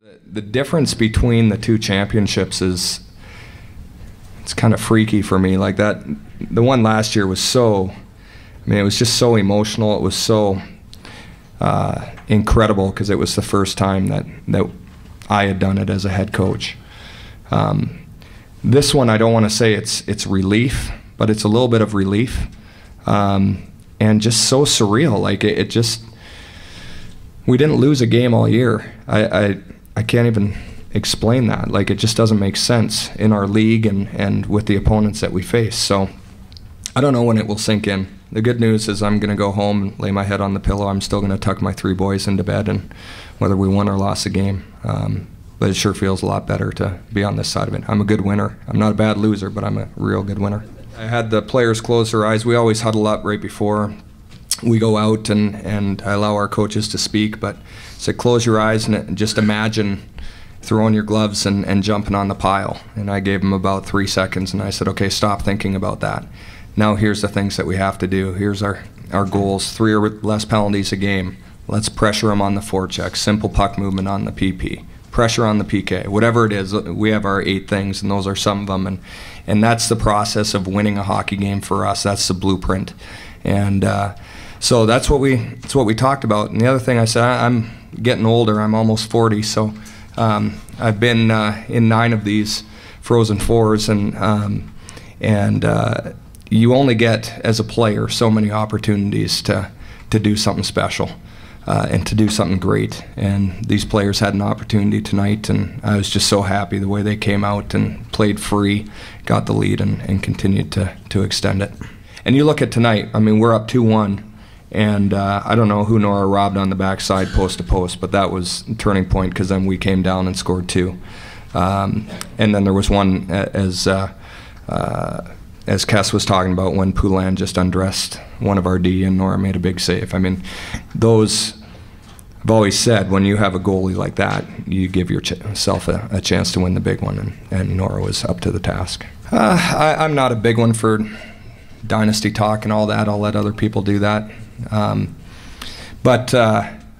The difference between the two championships is, it's kind of freaky for me. Like that, the one last year was so, it was just so emotional. It was so incredible because it was the first time that I had done it as a head coach. This one, I don't want to say it's relief, but it's a little bit of relief, and just so surreal. Like it just, we didn't lose a game all year. I can't even explain that. Like it just doesn't make sense in our league and with the opponents that we face. So I don't know when it will sink in. The good news is I'm going to go home and lay my head on the pillow. I'm still going to tuck my 3 boys into bed, and whether we won or lost the game. But it sure feels a lot better to be on this side of it. I'm a good winner. I'm not a bad loser, but I'm a real good winner. I had the players close their eyes. We always huddle up right before we go out, and I allow our coaches to speak, but I said close your eyes and just imagine throwing your gloves and jumping on the pile. And I gave them about 3 seconds, and I said, okay, stop thinking about that. Now here's the things that we have to do. Here's our goals: 3 or less penalties a game. Let's pressure them on the forecheck, simple puck movement on the PP, pressure on the PK, whatever it is. We have our 8 things, and those are some of them. And that's the process of winning a hockey game for us. That's the blueprint. And so that's what we talked about. And the other thing I said, I'm getting older. I'm almost 40, so I've been in 9 of these Frozen Fours, and you only get, as a player, so many opportunities to do something special and to do something great. And these players had an opportunity tonight, and I was just so happy the way they came out and played free, got the lead, and continued to extend it. And you look at tonight, we're up 2-1. And I don't know who Nora robbed on the backside post to post, but that was a turning point because then we came down and scored 2. And then there was one, as Kes was talking about, when Poulin just undressed one of our D and Nora made a big save. Those, I've always said, when you have a goalie like that, you give yourself a chance to win the big one, and Nora was up to the task. I'm not a big one for dynasty talk and all that. I'll let other people do that. But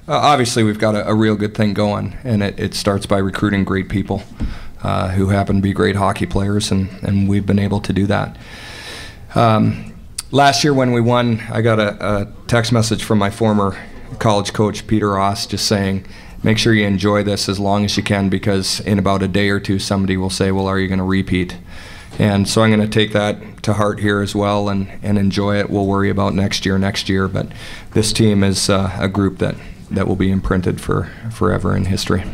obviously we've got a real good thing going, and it starts by recruiting great people who happen to be great hockey players, and we've been able to do that. Last year when we won, I got a text message from my former college coach, Peter Ross, just saying, make sure you enjoy this as long as you can, because in about a day or two somebody will say, well, are you going to repeat? And so I'm going to take that to heart here as well and enjoy it. We'll worry about next year, but this team is a group that will be imprinted forever in history.